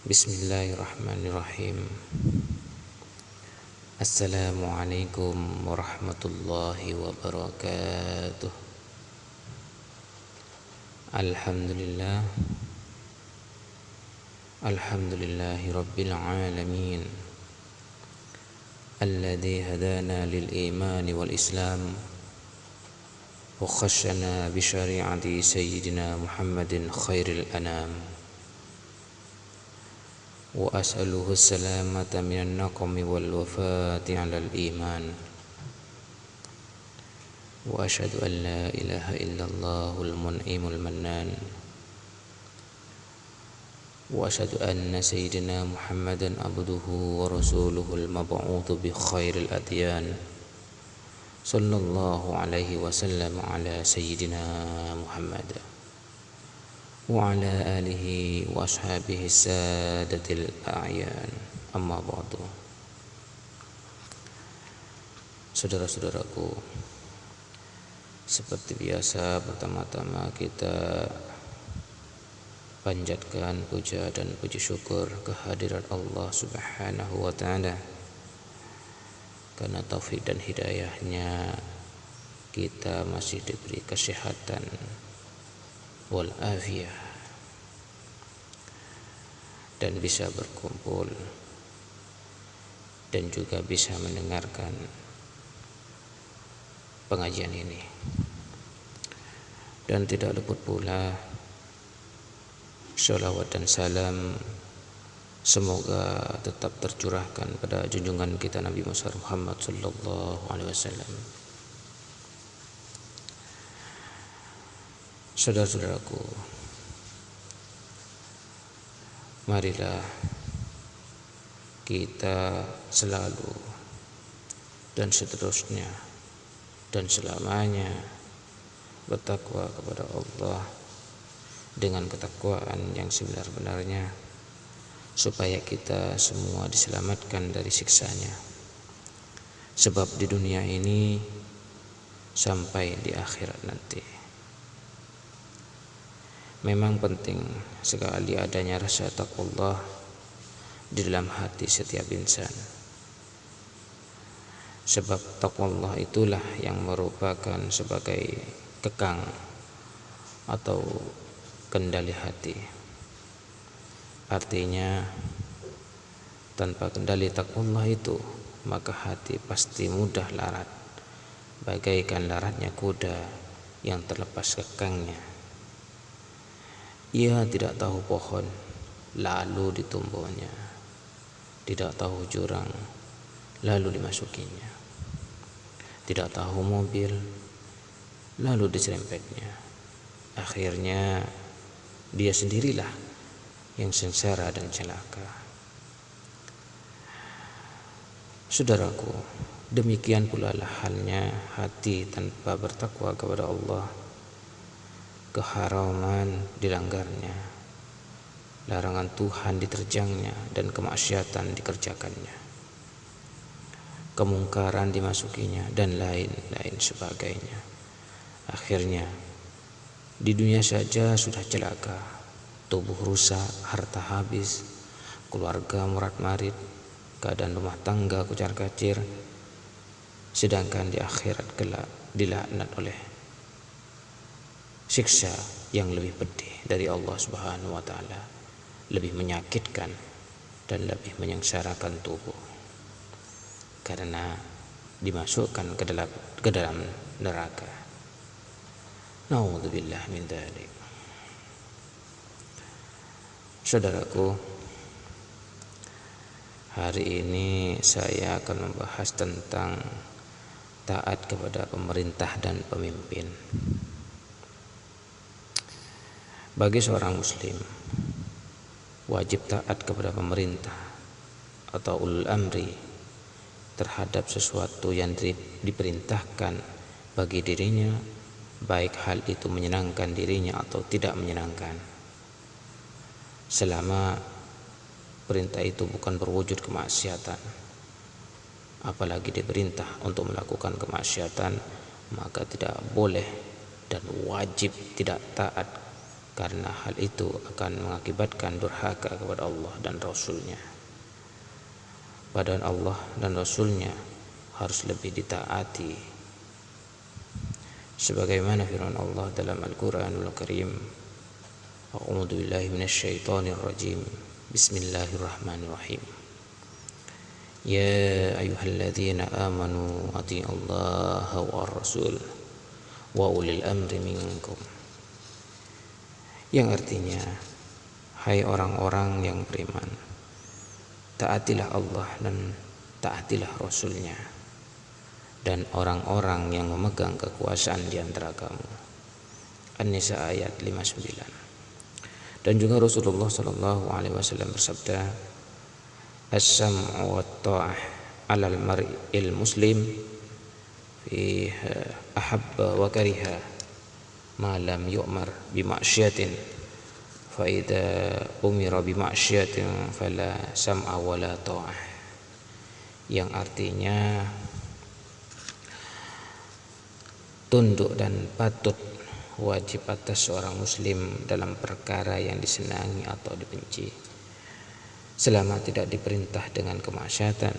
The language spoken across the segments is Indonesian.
Bismillahirrahmanirrahim. Assalamualaikum warahmatullahi wabarakatuh. Alhamdulillah. Alhamdulillahi rabbil alamin. Alladzi hadana lil iman wal islam wa khasyana bi syari'ati sayyidina Muhammadin khairil anam. Wa as'aluhu salamata minan naqami wal wafati 'alal iman. Wa asyhadu an la ilaha illallahul mun'imul mannan. Wa asyhadu anna sayyidina Muhammadan abduhu wa rasuluhul mab'utsu bi khairil adyan. Sallallahu alaihi wasallam ala sayyidina Muhammad wa ala alihi wa ashabihi sadatil a'yan. Amma ba'du. Saudara-saudaraku, seperti biasa, pertama-tama kita panjatkan puja dan puji syukur kehadirat Allah Subhanahu wa ta'ala, karena taufik dan hidayahnya kita masih diberi kesehatan wal afiyah dan bisa berkumpul dan juga bisa mendengarkan pengajian ini. Dan tidak luput pula sholawat dan salam semoga tetap tercurahkan pada junjungan kita Nabi Muhammad sallallahu alaihi wasallam. Saudara-saudaraku, marilah kita selalu dan seterusnya dan selamanya bertakwa kepada Allah dengan ketakwaan yang sebenar-benarnya, supaya kita semua diselamatkan dari siksanya. Sebab di dunia ini sampai di akhirat nanti memang penting sekali adanya rasa taqwallah di dalam hati setiap insan. Sebab taqwallah itulah yang merupakan sebagai kekang atau kendali hati. Artinya, tanpa kendali taqwallah itu, maka hati pasti mudah larat, bagaikan laratnya kuda yang terlepas kekangnya. Ia tidak tahu pohon, lalu ditumbuhnya. Tidak tahu jurang, lalu dimasukinya. Tidak tahu mobil, lalu diserempetnya. Akhirnya dia sendirilah yang sengsara dan celaka. Saudaraku, demikian pula halnya hati tanpa bertakwa kepada Allah. Keharaman dilanggarnya, larangan Tuhan diterjangnya, dan kemaksiatan dikerjakannya, kemungkaran dimasukinya, dan lain-lain sebagainya. Akhirnya di dunia saja sudah celaka, tubuh rusak, harta habis, keluarga morat-marit, keadaan rumah tangga kucar-kacir, sedangkan di akhirat kelak dilaknat oleh siksa yang lebih pedih dari Allah Subhanahu wa ta'ala, lebih menyakitkan dan lebih menyengsarakan tubuh, karena dimasukkan ke dalam neraka. Na'udzubillah min dzalik. Saudaraku, hari ini saya akan membahas tentang taat kepada pemerintah dan pemimpin. Bagi seorang muslim, wajib taat kepada pemerintah atau ulul amri terhadap sesuatu yang diperintahkan bagi dirinya, baik hal itu menyenangkan dirinya atau tidak menyenangkan, selama perintah itu bukan berwujud kemaksiatan. Apalagi diperintah untuk melakukan kemaksiatan, maka tidak boleh dan wajib tidak taat, karena hal itu akan mengakibatkan durhaka kepada Allah dan Rasul-Nya. Padahal Allah dan Rasul-Nya harus lebih ditaati, sebagaimana firman Allah dalam Al-Qur'anul Karim, A'udzu billahi minasyaitonir rajim. Bismillahirrahmanirrahim. Ya ayyuhalladzina amanu atti'ullaha war rasul wa ulil amri minkum. Yang artinya, hai orang-orang yang beriman, taatilah Allah dan taatilah Rasul-Nya dan orang-orang yang memegang kekuasaan di antara kamu. An-Nisa ayat 59. Dan juga Rasulullah sallallahu alaihi wasallam bersabda, as-sam'u wat ta'ah 'alal mar'il muslim fi ahabba wa kariha ma lam yu'mar bi ma'syiatin fa idza umira bi ma'syiatin fala sam'a wala ta'ah. Yang artinya tunduk dan patut wajib atas seorang muslim dalam perkara yang disenangi atau dibenci, selama tidak diperintah dengan kemaksiatan.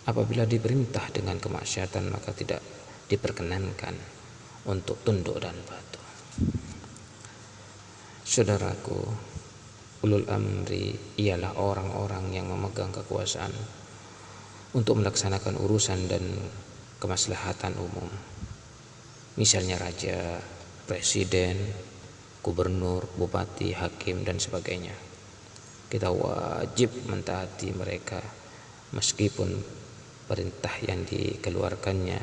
Apabila diperintah dengan kemaksiatan, maka tidak diperkenankan untuk tunduk dan patuh. Saudaraku, ulul amri ialah orang-orang yang memegang kekuasaan untuk melaksanakan urusan dan kemaslahatan umum. Misalnya raja, presiden, gubernur, bupati, hakim, dan sebagainya. Kita wajib mentaati mereka meskipun perintah yang dikeluarkannya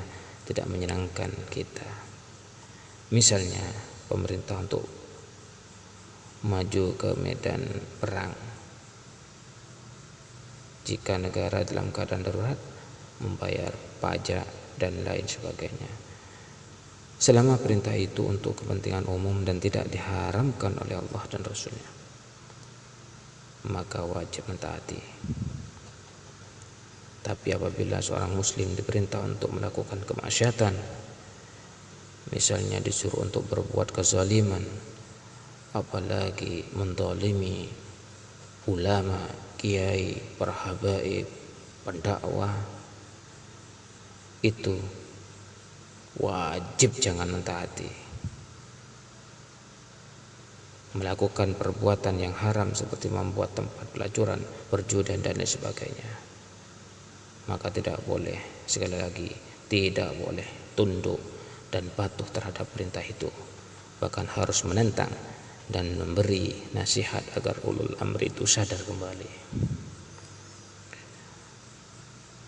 tidak menyenangkan kita. Misalnya pemerintah untuk maju ke medan perang. Jika negara dalam keadaan darurat, membayar pajak dan lain sebagainya. Selama perintah itu untuk kepentingan umum dan tidak diharamkan oleh Allah dan Rasul-Nya, maka wajib mentaati. Tapi apabila seorang muslim diperintah untuk melakukan kemaksiatan, misalnya disuruh untuk berbuat kezaliman, apalagi menzalimi ulama, kiai, para habaib, pendakwah, itu wajib jangan mentaati. Melakukan perbuatan yang haram seperti membuat tempat pelacuran, perjudian dan lain sebagainya, maka tidak boleh, sekali lagi tidak boleh tunduk dan patuh terhadap perintah itu, bahkan harus menentang dan memberi nasihat agar ulul amri itu sadar kembali.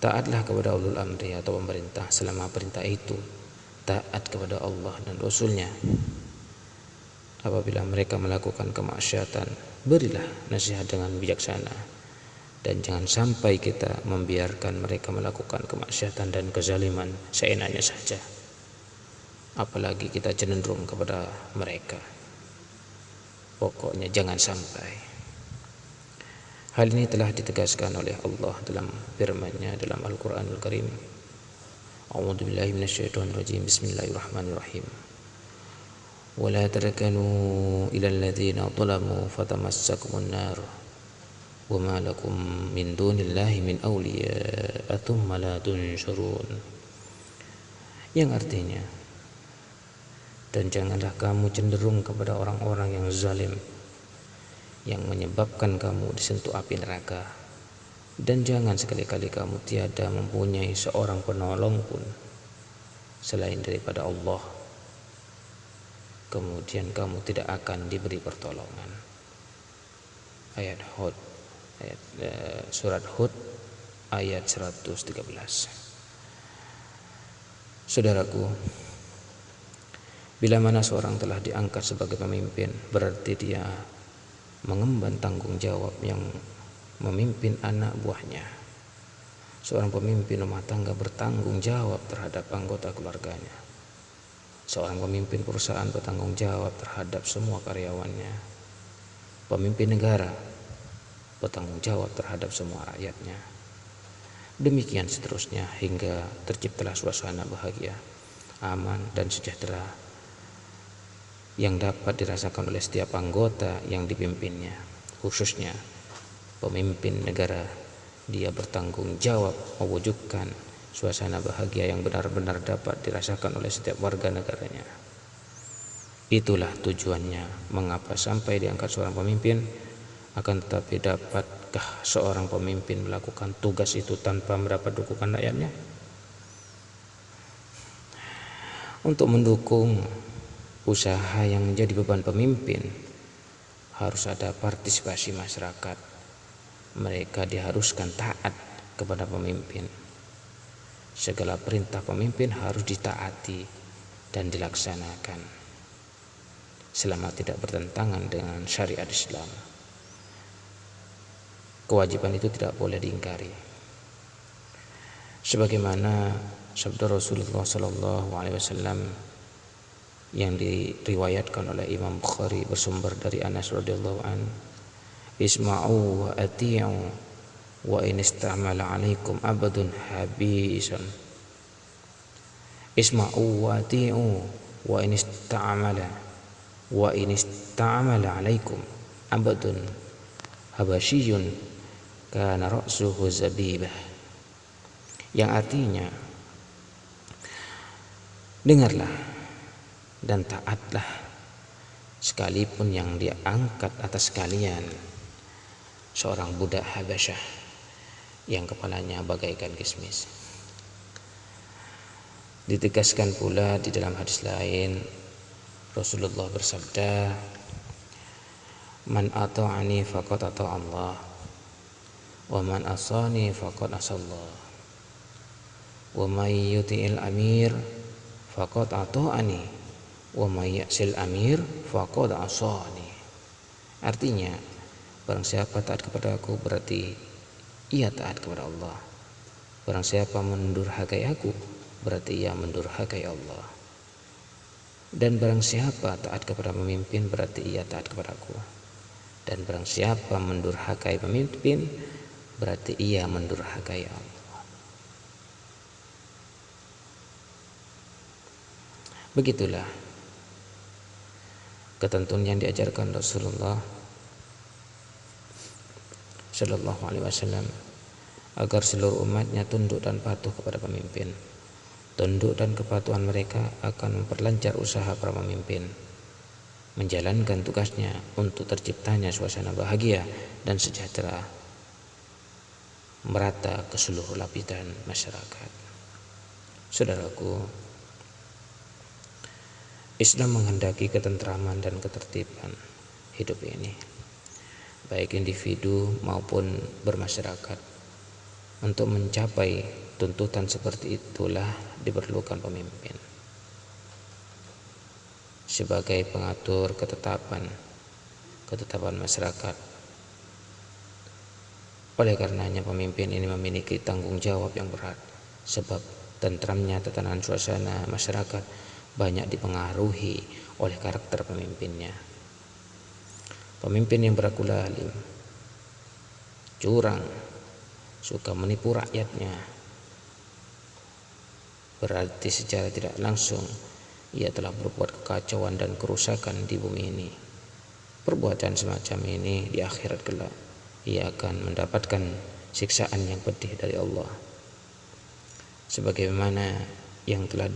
Taatlah kepada ulul amri atau pemerintah selama perintah itu taat kepada Allah dan Rasul-Nya. Apabila mereka melakukan kemaksiatan, berilah nasihat dengan bijaksana, dan jangan sampai kita membiarkan mereka melakukan kemaksiatan dan kezaliman seenaknya saja, apalagi kita cenderung kepada mereka. Pokoknya jangan sampai. Hal ini telah ditegaskan oleh Allah dalam firman-Nya dalam Al-Qur'anul Karim. A'udzu billahi minasyaitonir rajim. Bismillahirrahmanirrahim. Wa la tarkanu ilal ladzina zalamu fatamassakumun nar wa ma lakum min dunillahi min awliya thumma la tunsurun. Yang artinya, dan janganlah kamu cenderung kepada orang-orang yang zalim, yang menyebabkan kamu disentuh api neraka, dan jangan sekali-kali kamu tiada mempunyai seorang penolong pun selain daripada Allah, kemudian kamu tidak akan diberi pertolongan. Surat Hud ayat 113. Saudaraku, bila mana seorang telah diangkat sebagai pemimpin, berarti dia mengemban tanggung jawab yang memimpin anak buahnya. Seorang pemimpin rumah tangga bertanggung jawab terhadap anggota keluarganya. Seorang pemimpin perusahaan bertanggung jawab terhadap semua karyawannya. Pemimpin negara bertanggung jawab terhadap semua rakyatnya. Demikian seterusnya hingga terciptalah suasana bahagia, aman dan sejahtera yang dapat dirasakan oleh setiap anggota yang dipimpinnya, khususnya pemimpin negara. Dia bertanggung jawab mewujudkan suasana bahagia yang benar-benar dapat dirasakan oleh setiap warga negaranya. Itulah tujuannya mengapa sampai diangkat seorang pemimpin. Akan tetapi dapatkah seorang pemimpin melakukan tugas itu tanpa mendapat dukungan rakyatnya? Untuk mendukung usaha yang menjadi beban pemimpin, harus ada partisipasi masyarakat. Mereka diharuskan taat kepada pemimpin. Segala perintah pemimpin harus ditaati dan dilaksanakan selama tidak bertentangan dengan syariat Islam. Kewajiban itu tidak boleh diingkari. Sebagaimana sabda Rasulullah SAW yang diriwayatkan oleh Imam Bukhari bersumber dari Anas radhiyallahu an, isma'u wa ati'u wa in istamala 'alaikum abadun habisan. Isma'u wa ati'u wa in istamala 'alaikum abadun habasyiyun kana ra'suhu zabibah, yang artinya dengarlah dan taatlah sekalipun yang diangkat atas kalian seorang budak Habasyah yang kepalanya bagaikan kismis. Ditegaskan pula di dalam hadis lain, Rasulullah bersabda, man ata'ani faqad ata'a Allah wa man asani faqad asallah wa may yuti'il amir faqad ata'ani wa may ya'sil amir faqad asani. Artinya, barang siapa taat kepada aku berarti ia taat kepada Allah. Barang siapa mendurhakai aku berarti ia mendurhakai Allah. Dan barang siapa taat kepada pemimpin berarti ia taat kepada aku. Dan barang siapa mendurhakai pemimpin berarti ia mendurhakai Allah. Begitulah ketentuan yang diajarkan Rasulullah Shallallahu Alaihi Wasallam agar seluruh umatnya tunduk dan patuh kepada pemimpin. Tunduk dan kepatuhan mereka akan memperlancar usaha para pemimpin menjalankan tugasnya untuk terciptanya suasana bahagia dan sejahtera merata ke seluruh lapisan masyarakat. Saudaraku, Islam menghendaki ketentraman dan ketertiban hidup ini, baik individu maupun bermasyarakat. Untuk mencapai tuntutan seperti itulah diperlukan pemimpin sebagai pengatur ketetapan masyarakat. Oleh karenanya pemimpin ini memiliki tanggung jawab yang berat, sebab tentramnya tatanan suasana masyarakat banyak dipengaruhi oleh karakter pemimpinnya. Pemimpin yang berakhlak alim, curang, suka menipu rakyatnya, berarti secara tidak langsung ia telah berbuat kekacauan dan kerusakan di bumi ini. Perbuatan semacam ini di akhirat kelak ia akan mendapatkan siksaan yang pedih dari Allah, sebagaimana yang telah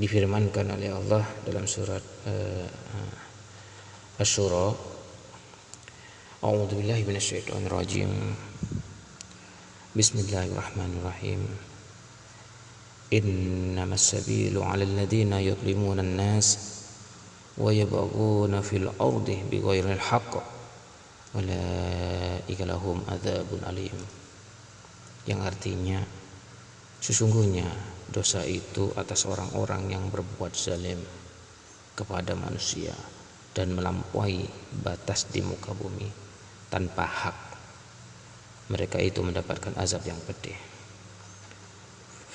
difirmankan oleh Allah dalam surat Asy-Syura, A'udzubillahi minasyaitonirrajim. Bismillahirrahmanirrahim. Innamas sabilu 'alal ladzina yudlimuna an-nas wa yabghuna fil ardi bighairil haqq ulaika lahum adzabun alim. Yang artinya, sesungguhnya dosa itu atas orang-orang yang berbuat zalim kepada manusia dan melampaui batas di muka bumi tanpa hak. Mereka itu mendapatkan azab yang pedih.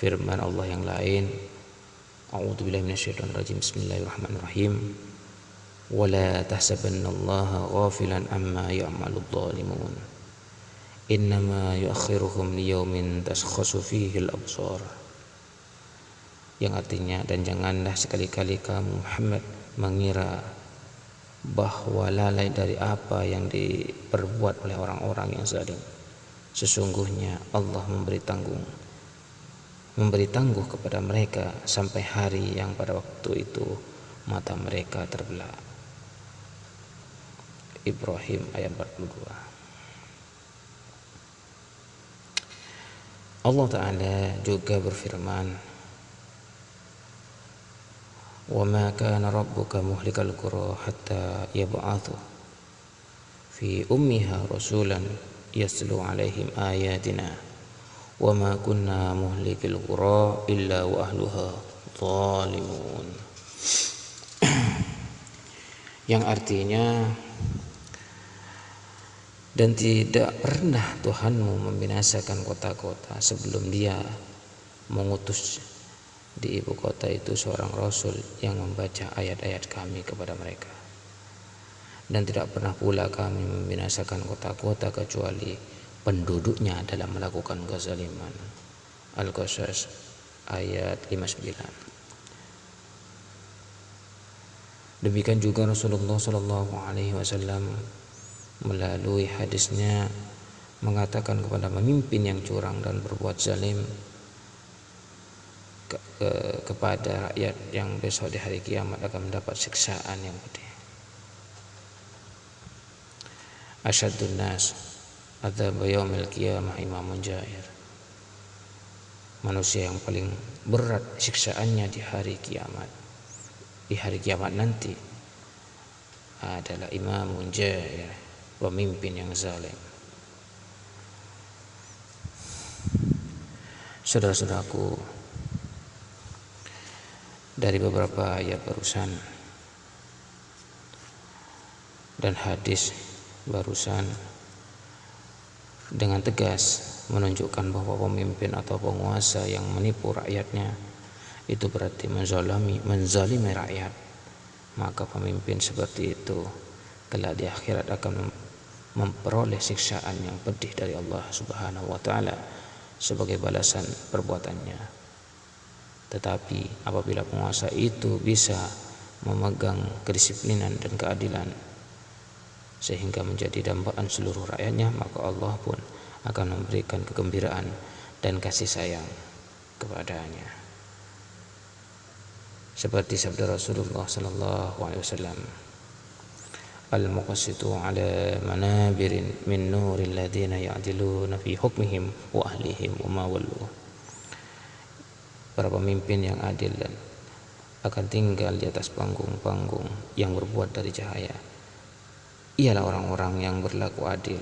Firman Allah yang lain, A'udzubillahi minasyaitonirrajim. Bismillahirrahmanirrahim. Wala tahsabannallaha ghafilan amma ya'maludz zalimun. Innama yu'akhiruhum liyaumin tashkhasu fihi al-absar. yang artinya, dan janganlah sekali-kali kamu Muhammad mengira bahwa lalai dari apa yang diperbuat oleh orang-orang yang zalim. Sesungguhnya Allah memberi tangguh kepada mereka sampai hari yang pada waktu itu mata mereka terbelah. Ibrahim ayat 42. Allah Ta'ala juga berfirman, وَمَا كَانَ رَبُّكَ مُهْلِكَ الْقُرَى حَتَّى يَبْعَثَ فِي أُمِّهَا رَسُولًا يَتْلُو عَلَيْهِمْ آيَاتِنَا وَمَا كُنَّا مُهْلِكِي الْقُرَى إِلَّا وَأَهْلُهَا ظَالِمُونَ. Yang artinya, dan tidak pernah Tuhanmu membinasakan kota-kota sebelum Dia mengutus di ibu kota itu seorang rasul yang membaca ayat-ayat kami kepada mereka. Dan tidak pernah pula kami membinasakan kota-kota kecuali penduduknya dalam melakukan kezaliman. Al-Qasas ayat 59. Demikian juga Rasulullah SAW melalui hadisnya mengatakan kepada pemimpin yang curang dan berbuat zalim kepada rakyat yang besok di hari kiamat akan mendapat siksaan yang pedih. Asyaddun nas adzab yaumil qiyamah imamun jair. Manusia yang paling berat siksaannya di hari kiamat nanti adalah imamun jair, pemimpin yang zalim. Saudara-saudaraku, dari beberapa ayat barusan dan hadis barusan dengan tegas menunjukkan bahwa pemimpin atau penguasa yang menipu rakyatnya itu berarti menzalimi rakyat. Maka pemimpin seperti itu kelak di akhirat akan memperoleh siksaan yang pedih dari Allah Subhanahu wa taala sebagai balasan perbuatannya. Tetapi apabila penguasa itu bisa memegang kedisiplinan dan keadilan sehingga menjadi dambaan seluruh rakyatnya, maka Allah pun akan memberikan kegembiraan dan kasih sayang kepadanya. Seperti sabda Rasulullah sallallahu alaihi wasallam, al-muqsitu ala manabirin min nuril ladina ya'diluna fi hukmihim wa ahlihim wa ma wallu. Para pemimpin yang adil dan akan tinggal di atas panggung-panggung yang berbuat dari cahaya. Ialah orang-orang yang berlaku adil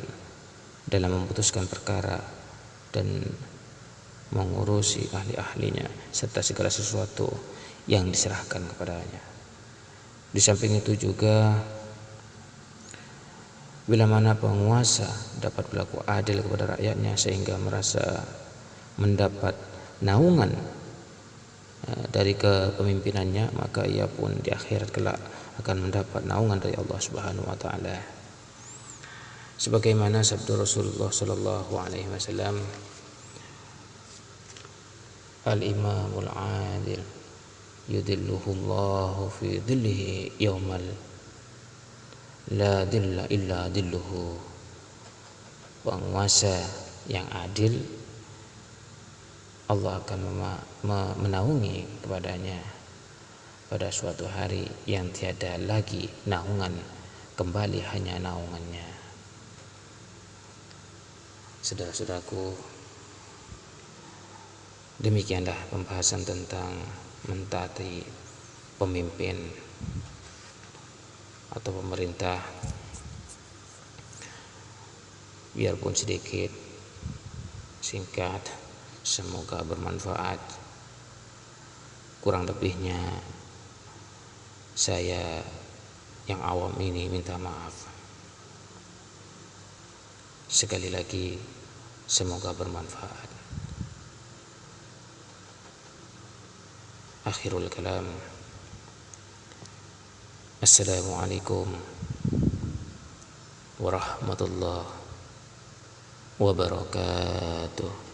dalam memutuskan perkara dan mengurusi ahli-ahlinya serta segala sesuatu yang diserahkan kepadanya. Di samping itu juga, bila mana penguasa dapat berlaku adil kepada rakyatnya sehingga merasa mendapat naungan dari kepemimpinannya, maka ia pun di akhirat kelak akan mendapat naungan dari Allah Subhanahu wa taala. Sebagaimana sabda Rasulullah sallallahu alaihi wasallam, al-imamul adil yudilluhu Allahu fi dhillihi yaumal la dhilla illa dhilluhu. Penguasa yang adil Allah akan menaungi kepadanya pada suatu hari yang tiada lagi naungan, kembali hanya naungannya. Saudara-saudaraku, demikianlah pembahasan tentang mentaati pemimpin atau pemerintah. Biarpun sedikit, singkat, semoga bermanfaat. Kurang lebihnya saya yang awam ini minta maaf. Sekali lagi, semoga bermanfaat. Akhirul kalam, assalamualaikum warahmatullahi wabarakatuh.